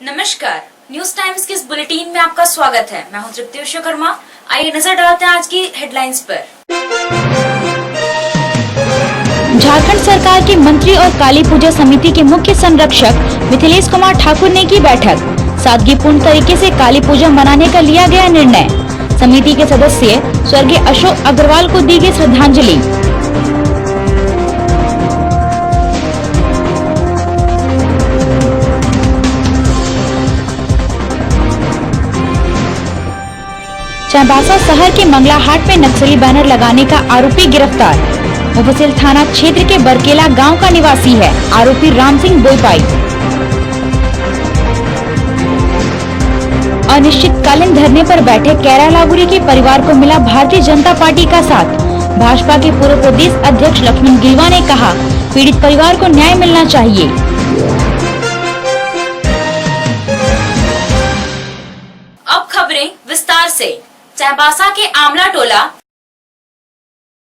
नमस्कार, news times के इस बुलेटिन में आपका स्वागत है। मैं हूं तृप्ति विश्वकर्मा। आइए नजर डालते हैं आज की हेडलाइंस पर। झारखंड सरकार के मंत्री और काली पूजा समिति के मुख्य संरक्षक मिथिलेश कुमार ठाकुर ने की बैठक। सादगीपूर्ण तरीके से काली पूजा मनाने का लिया गया निर्णय। समिति के सदस्य स्वर्गीय अशोक अग्रवाल को दी गई श्रद्धांजलि। चाईबासा शहर के मंगला हाट में नक्सली बैनर लगाने का आरोपी गिरफ्तार। मुफस्सिल थाना क्षेत्र के बरकेला गांव का निवासी है आरोपी राम सिंह बोईपाई। अनिश्चितकालीन धरने पर बैठे कैरा लागुरी के परिवार को मिला भारतीय जनता पार्टी का साथ। भाजपा के पूर्व प्रदेश अध्यक्ष लक्ष्मण गिलवा ने कहा, पीड़ित परिवार को न्याय मिलना चाहिए। अब खबरें विस्तार से। चाईबासा के आमला टोला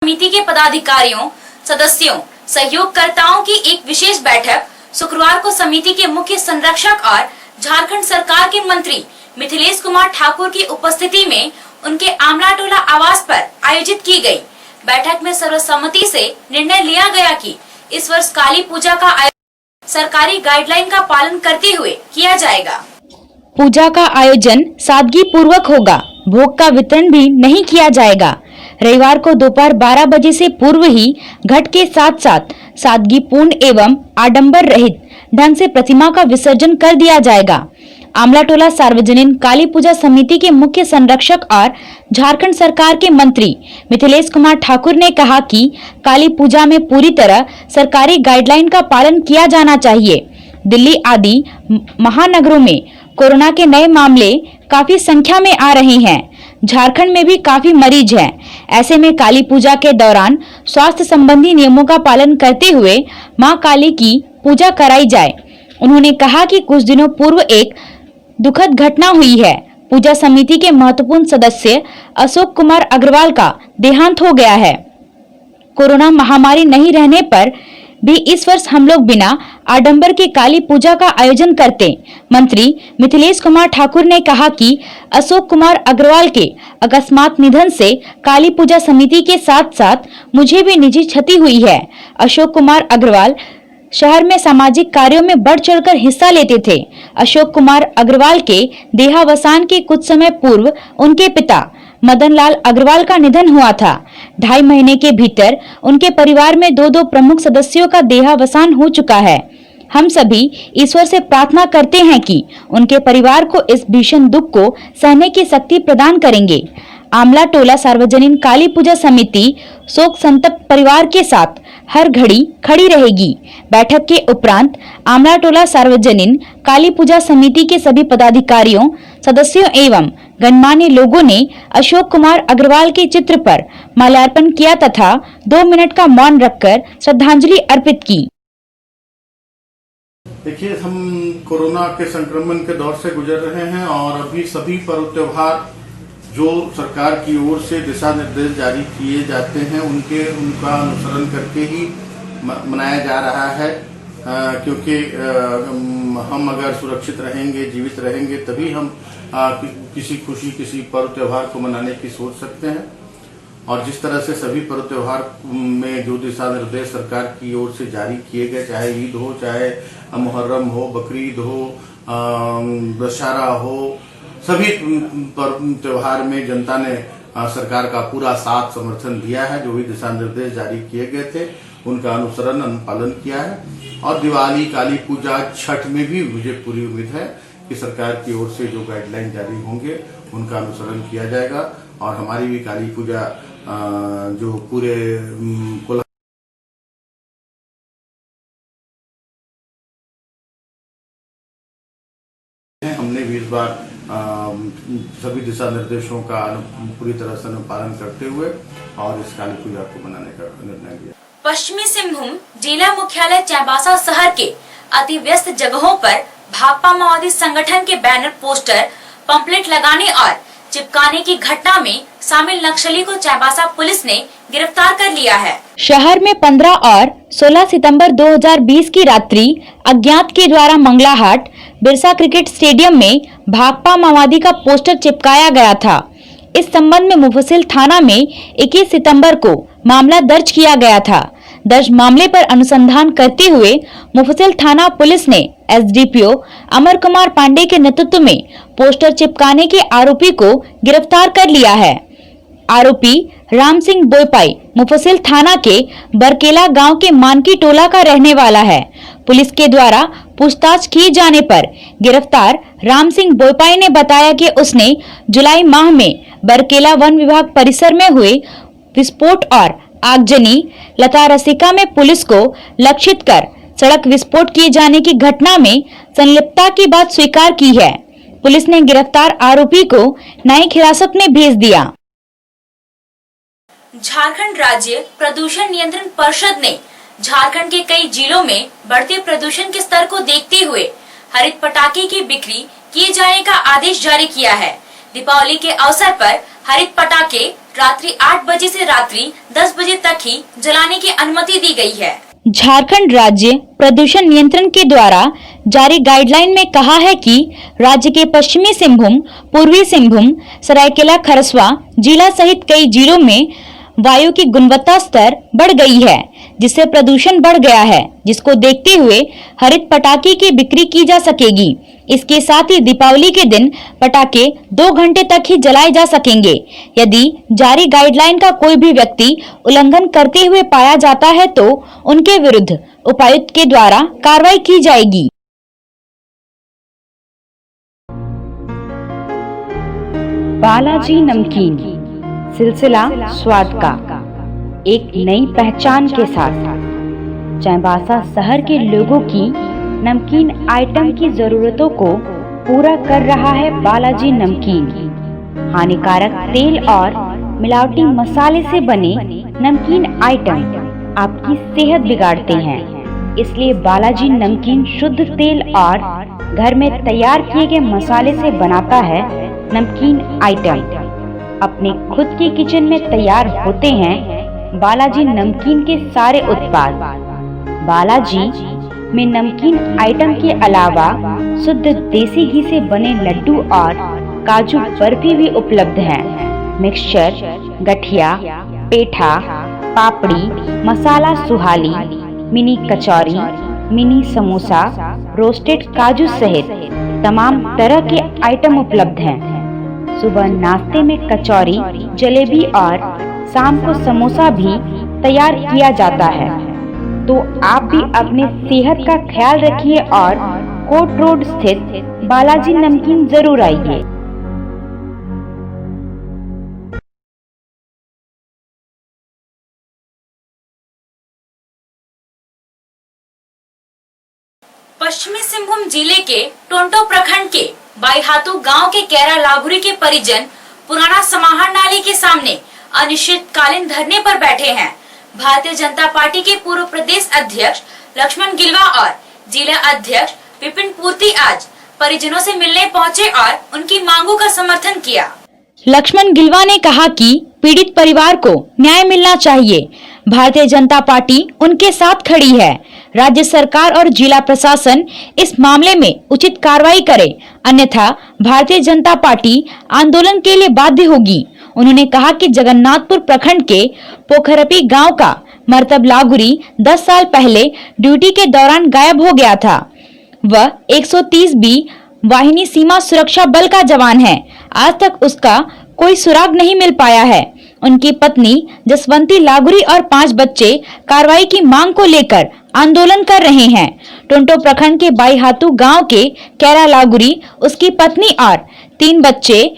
समिति के पदाधिकारियों, सदस्यों, सहयोगकर्ताओं की एक विशेष बैठक शुक्रवार को समिति के मुख्य संरक्षक और झारखंड सरकार के मंत्री मिथिलेश कुमार ठाकुर की उपस्थिति में उनके आमला टोला आवास पर आयोजित की गई। बैठक में सर्वसम्मति से निर्णय लिया गया कि इस वर्ष काली पूजा का आयोजन सरकारी गाइडलाइन का पालन करते हुए किया जाएगा। पूजा का आयोजन सादगी पूर्वक होगा। भोग का वितरण भी नहीं किया जाएगा। रविवार को दोपहर 12 बजे से पूर्व ही घट के साथ साथ सादगीपूर्ण एवं आडंबर रहित ढंग से प्रतिमा का विसर्जन कर दिया जाएगा। आमला टोला सार्वजनिक काली पूजा समिति के मुख्य संरक्षक और झारखंड सरकार के मंत्री मिथिलेश कुमार ठाकुर ने कहा कि काली पूजा में पूरी तरह सरकारी गाइडलाइन का पालन किया जाना चाहिए। दिल्ली आदि महानगरों में कोरोना के नए मामले काफी संख्या में आ रहे हैं। झारखंड में भी काफी मरीज हैं। ऐसे में काली पूजा के दौरान स्वास्थ्य संबंधी नियमों का पालन करते हुए मां काली की पूजा कराई जाए। उन्होंने कहा कि कुछ दिनों पूर्व एक दुखद घटना हुई है। पूजा समिति के महत्वपूर्ण सदस्य अशोक कुमार अग्रवाल का देहांत हो गया है। कोरोना महामारी नहीं रहने पर भी इस वर्ष हम लोग बिना आडंबर के काली पूजा का आयोजन करते। मंत्री मिथिलेश कुमार ठाकुर ने कहा कि अशोक कुमार अग्रवाल के अकस्मात निधन से काली पूजा समिति के साथ साथ मुझे भी निजी क्षति हुई है। अशोक कुमार अग्रवाल शहर में सामाजिक कार्यों में बढ़ चढ़कर हिस्सा लेते थे। अशोक कुमार अग्रवाल के देहावसान के कुछ समय पूर्व उनके पिता मदन लाल अग्रवाल का निधन हुआ था। 2.5 महीने के भीतर उनके परिवार में दो प्रमुख सदस्यों का देहावसान हो चुका है। हम सभी ईश्वर से प्रार्थना करते हैं कि उनके परिवार को इस भीषण दुख को सहने की शक्ति प्रदान करेंगे। आमला टोला सार्वजनिक काली पूजा समिति शोक संतप्त परिवार के साथ हर घड़ी खड़ी रहेगी। बैठक के उपरांत आमला टोला सार्वजनिक काली पूजा समिति के सभी पदाधिकारियों, सदस्यों एवं गणमान्य लोगों ने अशोक कुमार अग्रवाल के चित्र पर माल्यार्पण किया तथा 2 मिनट का मौन रखकर श्रद्धांजलि अर्पित की। देखिए, हम कोरोना के संक्रमण के दौर से गुजर रहे हैं और अभी सभी पर्व त्योहार जो सरकार की ओर से दिशा निर्देश जारी किए जाते हैं उनका अनुसरण करके ही मनाया जा रहा है। क्योंकि हम अगर सुरक्षित रहेंगे, जीवित रहेंगे, तभी हम किसी पर्व त्योहार को मनाने की सोच सकते हैं। और जिस तरह से सभी पर्व त्योहार में जो दिशा निर्देश सरकार की ओर से जारी किए गए, चाहे ईद हो, चाहे मुहर्रम हो, बकरीद हो, दशहरा हो, सभी पर्व त्योहार में जनता ने सरकार का पूरा साथ समर्थन दिया है। जो भी दिशा निर्देश जारी किए गए थे उनका अनुसरण अनुपालन किया है। और दिवाली, काली पूजा, छठ में भी मुझे पूरी उम्मीद है कि सरकार की ओर से जो गाइडलाइन जारी होंगे उनका अनुसरण किया जाएगा। और हमारी भी काली पूजा जो पूरे हमने भी इस बार सभी दिशा निर्देशों का पूरी तरह से अनुपालन करते हुए और इस काली पूजा को मनाने का निर्णय लिया। पश्चिमी सिंहभूम जिला मुख्यालय चाईबासा शहर के अति व्यस्त जगहों पर भाकपा माओवादी संगठन के बैनर, पोस्टर, पंपलेट लगाने और चिपकाने की घटना में शामिल नक्सली को चाईबासा पुलिस ने गिरफ्तार कर लिया है। शहर में 15 और 16 सितंबर 2020 की रात्रि अज्ञात के द्वारा मंगला हाट बिरसा क्रिकेट स्टेडियम में भाकपा माओवादी का पोस्टर चिपकाया गया था। इस संबंध में मुफस्सिल थाना में 21 सितंबर को मामला दर्ज किया गया था। दर्ज मामले पर अनुसंधान करते हुए मुफस्सिल थाना पुलिस ने एसडीपीओ अमर कुमार पांडे के नेतृत्व में पोस्टर चिपकाने के आरोपी को गिरफ्तार कर लिया है। आरोपी राम सिंह बोयपाई मुफस्सिल थाना के बरकेला गांव के मानकी टोला का रहने वाला है। पुलिस के द्वारा पूछताछ किए जाने पर गिरफ्तार राम सिंह बोयपाई ने बताया कि उसने जुलाई माह में बरकेला वन विभाग परिसर में हुए विस्फोट और आगजनी लता रसिका में पुलिस को लक्षित कर सड़क विस्फोट किए जाने की घटना में संलिप्तता की बात स्वीकार की है। पुलिस ने गिरफ्तार आरोपी को न्यायिक हिरासत में भेज दिया। झारखंड राज्य प्रदूषण नियंत्रण परिषद ने झारखंड के कई जिलों में बढ़ते प्रदूषण के स्तर को देखते हुए हरित पटाखे की बिक्री किए जाने का आदेश जारी किया है। दीपावली के अवसर पर हरित पटाखे रात्रि 8 बजे से रात्रि 10 बजे तक ही जलाने की अनुमति दी गई है। झारखंड राज्य प्रदूषण नियंत्रण के द्वारा जारी गाइडलाइन में कहा है कि राज्य के पश्चिमी सिंहभूम, पूर्वी सिंहभूम, सरायकेला खरसवा जिला सहित कई जिलों में वायु की गुणवत्ता स्तर बढ़ गई है, जिससे प्रदूषण बढ़ गया है, जिसको देखते हुए हरित पटाखे की बिक्री की जा सकेगी। इसके साथ ही दीपावली के दिन पटाखे 2 घंटे तक ही जलाए जा सकेंगे। यदि जारी गाइडलाइन का कोई भी व्यक्ति उल्लंघन करते हुए पाया जाता है तो उनके विरुद्ध उपायुक्त के द्वारा कार्रवाई की जाएगी। बालाजी नमकीन, सिलसिला स्वाद का एक नई पहचान के साथ चाईबासा शहर के लोगों की नमकीन आइटम की जरूरतों को पूरा कर रहा है बालाजी नमकीन। हानिकारक तेल और मिलावटी मसाले से बने नमकीन आइटम आपकी सेहत बिगाड़ते हैं, इसलिए बालाजी नमकीन शुद्ध तेल और घर में तैयार किए गए मसाले से बनाता है नमकीन आइटम। अपने खुद की किचन में तैयार होते हैं बालाजी नमकीन के सारे उत्पाद। बालाजी में नमकीन आइटम के अलावा शुद्ध देसी घी से बने लड्डू और काजू बर्फी भी उपलब्ध है। मिक्सचर, गठिया, पेठा, पापड़ी, मसाला सुहाली, मिनी कचौरी, मिनी समोसा, रोस्टेड काजू सहित तमाम तरह के आइटम उपलब्ध हैं। सुबह नाश्ते में कचौरी, जलेबी और शाम को समोसा भी तैयार किया जाता है। तो आप भी अपने सेहत का ख्याल रखिए और कोट रोड स्थित बालाजी नमकीन जरूर आइए। पश्चिमी सिंहभूम जिले के टोंटो प्रखंड के बाईहातू गांव के कैरा लाभुरी के परिजन पुराना समाहर नाली के सामने अनिश्चितकालीन धरने पर बैठे हैं। भारतीय जनता पार्टी के पूर्व प्रदेश अध्यक्ष लक्ष्मण गिलवा और जिला अध्यक्ष विपिन पूर्ति आज परिजनों से मिलने पहुंचे और उनकी मांगों का समर्थन किया। लक्ष्मण गिलवा ने कहा कि पीड़ित परिवार को न्याय मिलना चाहिए। भारतीय जनता पार्टी उनके साथ खड़ी है। राज्य सरकार और जिला प्रशासन इस मामले में उचित कार्रवाई करे, अन्यथा भारतीय जनता पार्टी आंदोलन के लिए बाध्य होगी। उन्होंने कहा कि जगन्नाथपुर प्रखंड के पोखरपी गांव का मर्तब लागुरी 10 साल पहले ड्यूटी के दौरान गायब हो गया था। वह 130 बी वाहिनी सीमा सुरक्षा बल का जवान है। आज तक उसका कोई सुराग नहीं मिल पाया है। उनकी पत्नी जसवंती लागुरी और 5 बच्चे कार्रवाई की मांग को लेकर आंदोलन कर रहे हैं। टोंटो प्रखंड के बाईहातू गांव के कैरा लागुरी, उसकी पत्नी और 3 बच्चे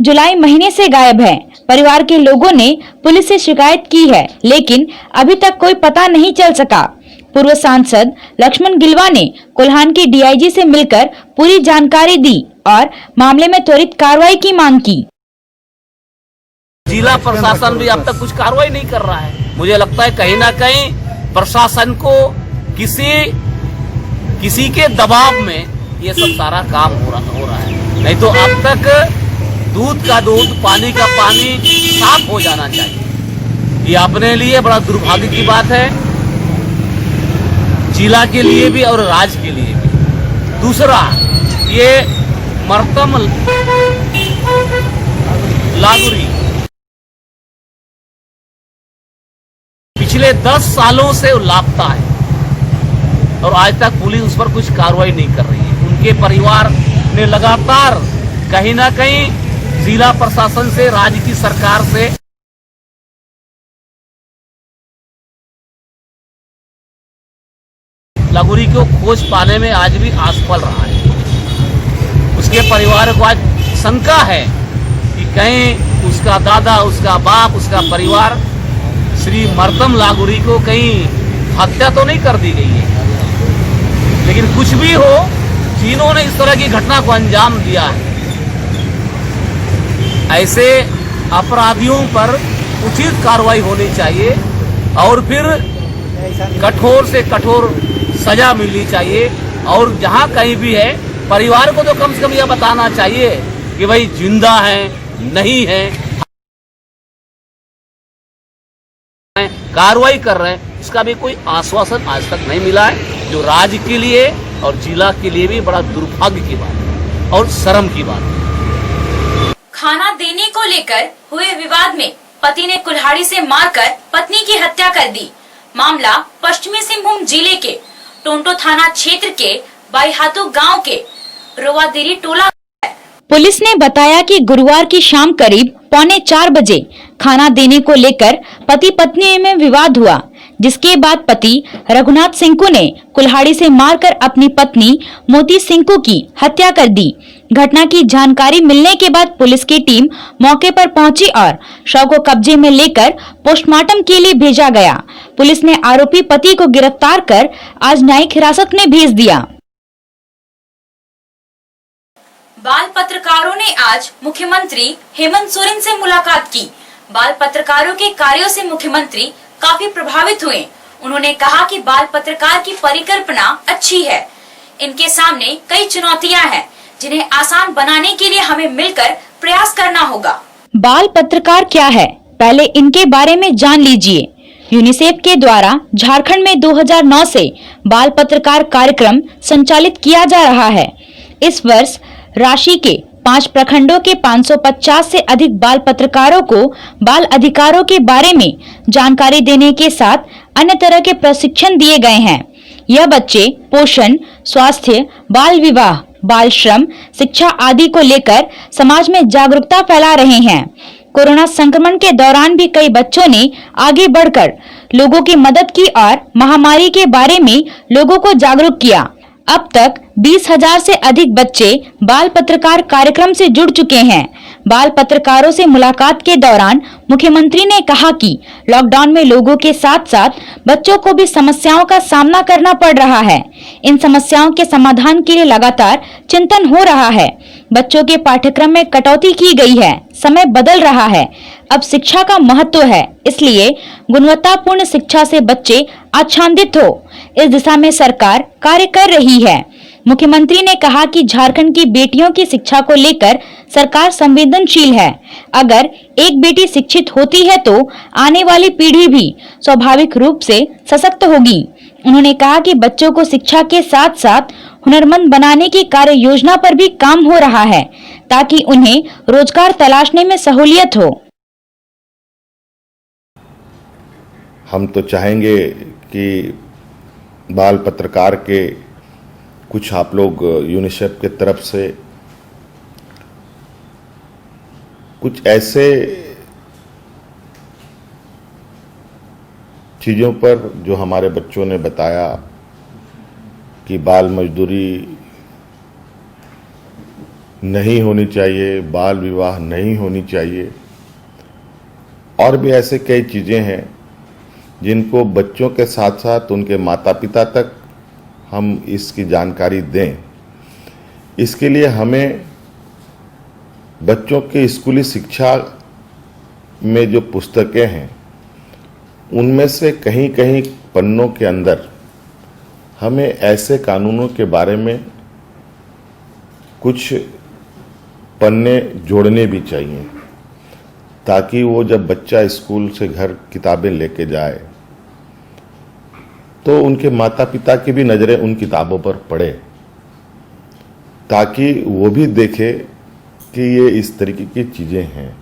जुलाई महीने से गायब हैं। परिवार के लोगों ने पुलिस से शिकायत की है, लेकिन अभी तक कोई पता नहीं चल सका। पूर्व सांसद लक्ष्मण गिलवा ने कोल्हान के डीआईजी से मिलकर पूरी जानकारी दी और मामले में त्वरित कार्रवाई की मांग की। जिला प्रशासन भी अब तक कुछ कार्रवाई नहीं कर रहा है। मुझे लगता है कहीं ना कहीं प्रशासन को किसी के दबाव में ये सब सारा काम हो रहा है। नहीं तो अब तक दूध का दूध, पानी का पानी साफ हो जाना चाहिए। ये अपने लिए बड़ा दुर्भाग्य की बात है, जिला के लिए भी और राज्य के लिए भी। दूसरा, ये मरतम लागुरी पिछले 10 सालों से लापता है और आज तक पुलिस उस पर कुछ कार्रवाई नहीं कर रही है। उनके परिवार ने लगातार कहीं ना कहीं जिला प्रशासन से, राज्य की सरकार से लागुरी को खोज पाने में आज भी असफल रहा है। उसके परिवार को आज शंका है कि कहीं उसका दादा, उसका बाप, उसका परिवार श्री मरतम लागुरी को कहीं हत्या तो नहीं कर दी गई है। लेकिन कुछ भी हो, जिन्होंने इस तरह की घटना को अंजाम दिया है, ऐसे अपराधियों पर उचित कार्रवाई होनी चाहिए और फिर कठोर से कठोर सजा मिलनी चाहिए। और जहां कहीं भी है, परिवार को तो कम से कम यह बताना चाहिए कि भाई जिंदा है, नहीं है, कार्रवाई कर रहे हैं। इसका भी कोई आश्वासन आज तक नहीं मिला है, जो राज्य के लिए और जिला के लिए भी बड़ा दुर्भाग्य की बात है और शर्म की बात है। खाना देने को लेकर हुए विवाद में पति ने कुल्हाड़ी से मारकर पत्नी की हत्या कर दी। मामला पश्चिमी सिंहभूम जिले के टोंटो थाना क्षेत्र के बाईहातू गांव के रोवादेरी टोला। पुलिस ने बताया कि गुरुवार की शाम करीब 3:45 बजे खाना देने को लेकर पति पत्नी में विवाद हुआ, जिसके बाद पति रघुनाथ सिंकू ने कुल्हाड़ी से मारकर अपनी पत्नी मोती सिंकू की हत्या कर दी। घटना की जानकारी मिलने के बाद पुलिस की टीम मौके पर पहुंची और शव को कब्जे में लेकर पोस्टमार्टम के लिए भेजा गया। पुलिस ने आरोपी पति को गिरफ्तार कर आज न्यायिक हिरासत में भेज दिया। बाल पत्रकारों ने आज मुख्यमंत्री हेमंत सोरेन से मुलाकात की। बाल पत्रकारों के कार्यों से मुख्यमंत्री काफी प्रभावित हुए। उन्होंने कहा कि बाल पत्रकार की परिकल्पना अच्छी है, इनके सामने कई चुनौतियां हैं, जिन्हें आसान बनाने के लिए हमें मिलकर प्रयास करना होगा। बाल पत्रकार क्या है, पहले इनके बारे में जान लीजिए। यूनिसेफ के द्वारा झारखंड में 2009 से बाल पत्रकार कार्यक्रम संचालित किया जा रहा है। इस वर्ष राशि के 5 प्रखंडों के 550 से अधिक बाल पत्रकारों को बाल अधिकारों के बारे में जानकारी देने के साथ अन्य तरह के प्रशिक्षण दिए गए हैं। यह बच्चे पोषण, स्वास्थ्य, बाल विवाह, बाल श्रम, शिक्षा आदि को लेकर समाज में जागरूकता फैला रहे हैं। कोरोना संक्रमण के दौरान भी कई बच्चों ने आगे बढ़कर लोगों की मदद की और महामारी के बारे में लोगों को जागरूक किया। अब तक 20,000 से अधिक बच्चे बाल पत्रकार कार्यक्रम से जुड़ चुके हैं। बाल पत्रकारों से मुलाकात के दौरान मुख्यमंत्री ने कहा कि लॉकडाउन में लोगों के साथ साथ बच्चों को भी समस्याओं का सामना करना पड़ रहा है। इन समस्याओं के समाधान के लिए लगातार चिंतन हो रहा है। बच्चों के पाठ्यक्रम में कटौती की गई है, समय बदल रहा है। अब शिक्षा का महत्व है, इसलिए गुणवत्तापूर्ण शिक्षा से बच्चे आच्छादित हो, इस दिशा में सरकार कार्य कर रही है। मुख्यमंत्री ने कहा कि झारखंड की बेटियों की शिक्षा को लेकर सरकार संवेदनशील है। अगर एक बेटी शिक्षित होती है तो आने वाली पीढ़ी भी स्वाभाविक रूप से सशक्त होगी। उन्होंने कहा कि बच्चों को शिक्षा के साथ साथ हुनरमंद बनाने की कार्य योजना पर भी काम हो रहा है, ताकि उन्हें रोजगार तलाशने में सहूलियत हो। हम तो चाहेंगे कि बाल पत्रकार के कुछ आप लोग यूनिसेफ के तरफ से कुछ ऐसे चीज़ों पर जो हमारे बच्चों ने बताया कि बाल मजदूरी नहीं होनी चाहिए, बाल विवाह नहीं होनी चाहिए, और भी ऐसे कई चीज़ें हैं जिनको बच्चों के साथ साथ उनके माता पिता तक हम इसकी जानकारी दें। इसके लिए हमें बच्चों के स्कूली शिक्षा में जो पुस्तकें हैं उनमें से कहीं कहीं पन्नों के अंदर हमें ऐसे कानूनों के बारे में कुछ पन्ने जोड़ने भी चाहिए, ताकि वो जब बच्चा स्कूल से घर किताबें लेके जाए तो उनके माता पिता की भी नज़रें उन किताबों पर पड़े। ताकि वो भी देखे कि ये इस तरीके की चीजें हैं।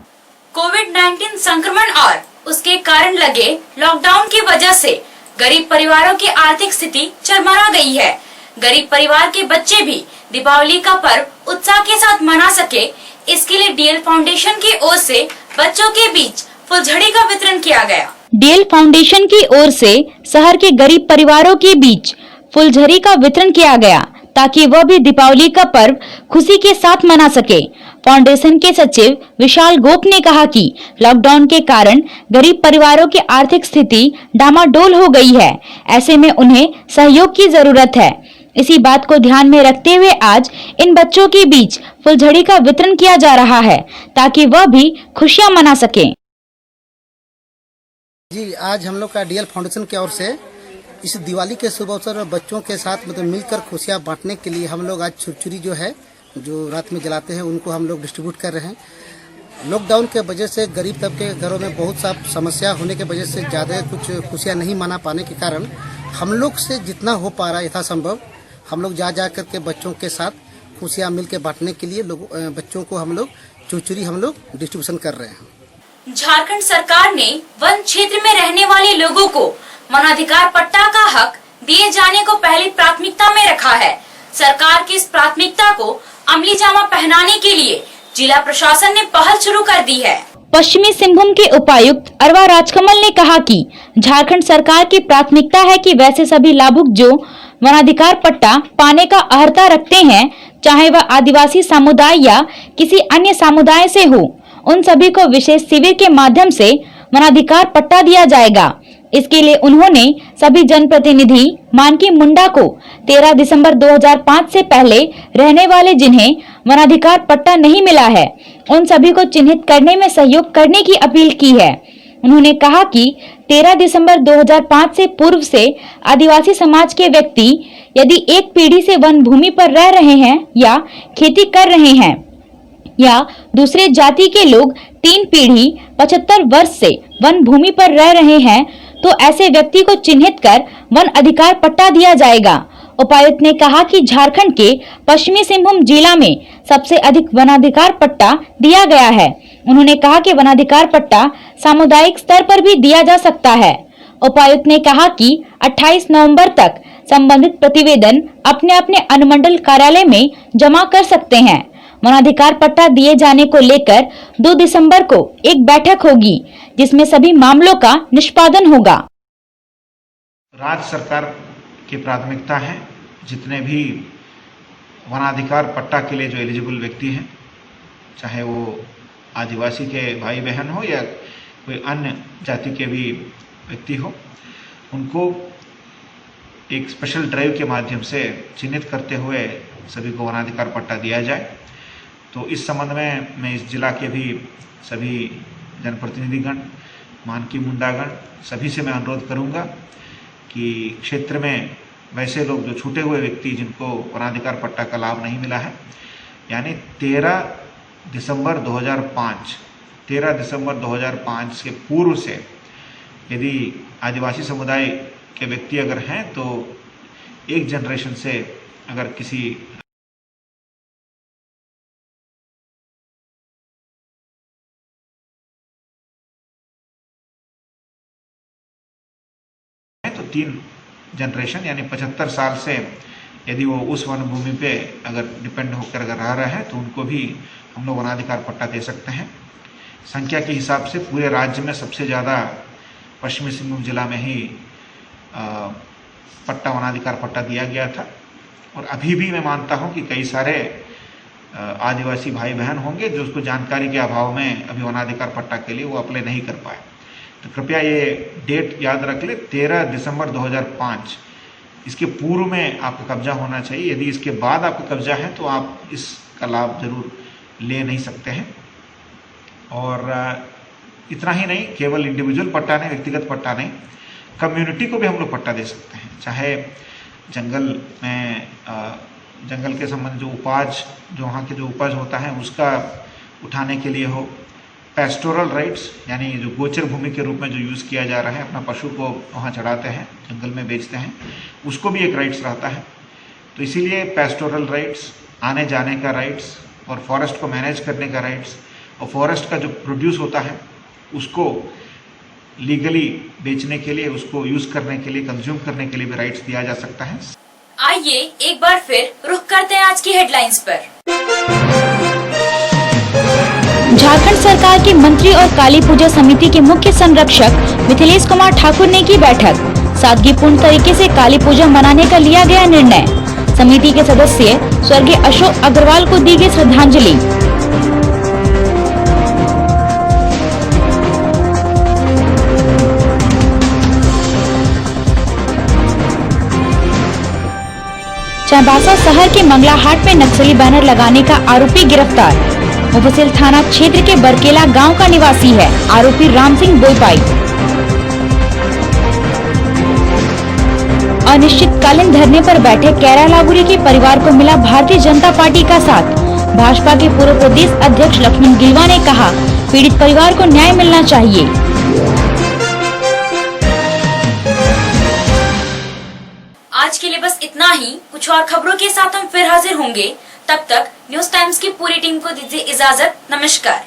कोविड-19 संक्रमण और उसके कारण लगे लॉकडाउन की वजह से गरीब परिवारों की आर्थिक स्थिति चरमरा गई है। गरीब परिवार के बच्चे भी दीपावली का पर्व उत्साह के साथ मना सके, इसके लिए डीएल फाउंडेशन की ओर से बच्चों के बीच फुलझड़ी का वितरण किया गया। डीएल फाउंडेशन की ओर से शहर के गरीब परिवारों के बीच फुलझड़ी का वितरण किया गया ताकि वह भी दीपावली का पर्व खुशी के साथ मना सके। फाउंडेशन के सचिव विशाल गोप ने कहा कि लॉकडाउन के कारण गरीब परिवारों की आर्थिक स्थिति डामाडोल हो गई है, ऐसे में उन्हें सहयोग की जरूरत है। इसी बात को ध्यान में रखते हुए आज इन बच्चों के बीच फुलझड़ी का वितरण किया जा रहा है ताकि वह भी खुशियां मना सके। जी, आज हम लोग का डीएल फाउंडेशन की ओर से इस दिवाली के शुभ अवसर पर बच्चों के साथ मतलब मिलकर खुशियां बांटने के लिए हम लोग आज छुरछुरी जो है जो रात में जलाते हैं उनको हम लोग डिस्ट्रीब्यूट कर रहे हैं। लॉकडाउन के वजह से गरीब तबके के घरों में बहुत सा समस्या होने के वजह से ज़्यादा कुछ खुशियां नहीं मना पाने के कारण हम लोग से जितना हो पा रहा है यथासंभव हम लोग जा करके बच्चों के साथ खुशियां मिल के बांटने के लिए बच्चों को हम लोग छुरछुरी हम लोग डिस्ट्रीब्यूशन कर रहे हैं। झारखंड सरकार ने वन क्षेत्र में रहने वाले लोगों को वनाधिकार पट्टा का हक दिए जाने को पहली प्राथमिकता में रखा है। सरकार की इस प्राथमिकता को अमली जामा पहनाने के लिए जिला प्रशासन ने पहल शुरू कर दी है। पश्चिमी सिंहभूम के उपायुक्त अरवा राजकमल ने कहा कि झारखंड सरकार की प्राथमिकता है कि वैसे सभी लाभुक जो वनाधिकार पट्टा पाने का अर्हता रखते हैं, चाहे वह आदिवासी समुदाय या किसी अन्य समुदाय से हो, उन सभी को विशेष शिविर के माध्यम से वनाधिकार पट्टा दिया जाएगा। इसके लिए उन्होंने सभी जनप्रतिनिधि मानकी मुंडा को 13 दिसंबर 2005 से पहले रहने वाले जिन्हें वनाधिकार पट्टा नहीं मिला है, उन सभी को चिन्हित करने में सहयोग करने की अपील की है। उन्होंने कहा कि 13 दिसंबर 2005 से पूर्व से आदिवासी समाज के व्यक्ति यदि एक पीढ़ी से वन भूमि पर रह रहे हैं या खेती कर रहे हैं या दूसरे जाति के लोग 3 पीढ़ी 75 वर्ष से वन भूमि पर रह रहे हैं तो ऐसे व्यक्ति को चिन्हित कर वन अधिकार पट्टा दिया जाएगा। उपायुक्त ने कहा कि झारखंड के पश्चिमी सिंहभूम जिला में सबसे अधिक वनाधिकार पट्टा दिया गया है। उन्होंने कहा कि वनाधिकार पट्टा सामुदायिक स्तर पर भी दिया जा सकता है। उपायुक्त ने कहा कि 28 नवंबर तक संबंधित प्रतिवेदन अपने अपने अनुमंडल कार्यालय में जमा कर सकते हैं। वनाधिकार पट्टा दिए जाने को लेकर 2 दिसंबर को एक बैठक होगी जिसमें सभी मामलों का निष्पादन होगा। राज्य सरकार की प्राथमिकता है जितने भी वनाधिकार पट्टा के लिए जो एलिजिबल व्यक्ति हैं, चाहे वो आदिवासी के भाई बहन हो या कोई अन्य जाति के भी व्यक्ति हो, उनको एक स्पेशल ड्राइव के माध्यम से चिन्हित करते हुए सभी को वनाधिकार पट्टा दिया जाए। तो इस संबंध में मैं इस जिला के भी सभी जनप्रतिनिधिगण, मानकी मुंडागण, सभी से मैं अनुरोध करूंगा कि क्षेत्र में वैसे लोग जो छूटे हुए व्यक्ति जिनको वनाधिकार पट्टा का लाभ नहीं मिला है, यानी 13 दिसंबर 2005 के पूर्व से यदि आदिवासी समुदाय के व्यक्ति अगर हैं तो एक जनरेशन से अगर किसी तो 3 जनरेशन यानी 75 साल से यदि वो उस वन भूमि पे अगर डिपेंड होकर अगर रह रहे हैं तो उनको भी हम लोग वनाधिकार पट्टा दे सकते हैं। संख्या के हिसाब से पूरे राज्य में सबसे ज़्यादा पश्चिमी सिंहभूम जिला में ही पट्टा वनाधिकार पट्टा दिया गया था और अभी भी मैं मानता हूं कि कई सारे आदिवासी भाई बहन होंगे जो उसको जानकारी के अभाव में अभी वनाधिकार पट्टा के लिए वो अप्लाई नहीं कर पाए। तो कृपया ये डेट याद रख ले, 13 दिसंबर 2005, इसके पूर्व में आपका कब्जा होना चाहिए। यदि इसके बाद आपका कब्जा है तो आप इसका लाभ जरूर ले नहीं सकते हैं। और इतना ही नहीं, केवल इंडिविजुअल पट्टा नहीं, व्यक्तिगत पट्टा नहीं, कम्युनिटी को भी हम लोग पट्टा दे सकते हैं। चाहे जंगल में जंगल के संबंध जो उपज, जो वहाँ के जो उपज होता है उसका उठाने के लिए हो, पेस्टोरल राइट्स यानी जो गोचर भूमि के रूप में जो यूज़ किया जा रहा है, अपना पशु को वहाँ चढ़ाते हैं, जंगल में बेचते हैं, उसको भी एक राइट्स रहता है। तो इसीलिए पेस्टोरल राइट्स आने जाने का राइट्स और फॉरेस्ट को मैनेज करने का राइट्स और फॉरेस्ट का जो प्रोड्यूस होता है उसको लीगली बेचने के लिए, उसको यूज करने के लिए, कंज्यूम करने के लिए भी राइट्स दिया जा सकता है। आइए एक बार फिर रुख करते हैं आज की हेडलाइंस पर। झारखंड सरकार के मंत्री और काली पूजा समिति के मुख्य संरक्षक मिथिलेश कुमार ठाकुर ने की बैठक। सादगीपूर्ण तरीके से काली पूजा मनाने का लिया गया निर्णय। समिति के सदस्य स्वर्गीय अशोक अग्रवाल को दी गई श्रद्धांजलि। चाईबासा शहर के मंगला हाट में नक्सली बैनर लगाने का आरोपी गिरफ्तार। मुफस्सिल थाना क्षेत्र के बरकेला गांव का निवासी है आरोपी राम सिंह बोईपाई। अनिश्चितकालीन धरने पर बैठे कैरा लागुरी के परिवार को मिला भारतीय जनता पार्टी का साथ। भाजपा के पूर्व प्रदेश अध्यक्ष लक्ष्मण गिलवा ने कहा, पीड़ित परिवार को न्याय मिलना चाहिए। आज के लिए बस इतना ही। कुछ और खबरों के साथ हम फिर हाजिर होंगे। तब तक न्यूज टाइम्स की पूरी टीम को दीजिए इजाजत। नमस्कार।